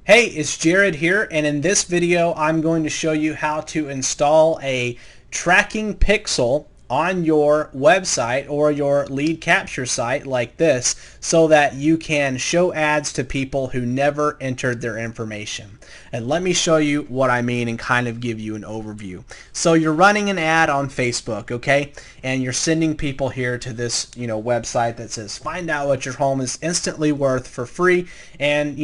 Hey, it's Jared here, and in this video I'm going to show you how to install a tracking pixel on your website or your lead capture site like this so that you can show ads to people who never entered their information. And let me show you what I mean and kind of give you an overview. So you're running an ad on Facebook, okay? And you're sending people here to this, website that says find out what your home is instantly worth for free, and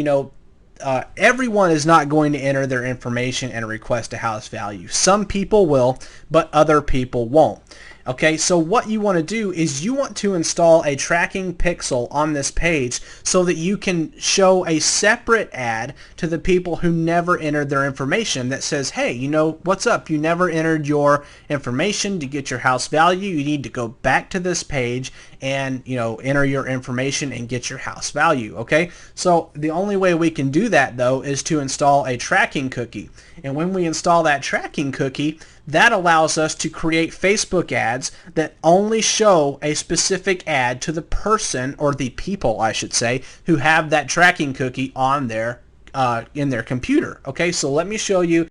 everyone is not going to enter their information and request a house value. Some people will, but other people won't. Okay, so what you want to do is you want to install a tracking pixel on this page so that you can show a separate ad to the people who never entered their information that says, hey, what's up? You never entered your information to get your house value. You need to go back to this page and enter your information and get your house value. Okay, so the only way we can do that though is to install a tracking cookie. And when we install that tracking cookie, that allows us to create Facebook ads that only show a specific ad to the person, or the people I should say, who have that tracking cookie on their in their computer. Okay, so let me show you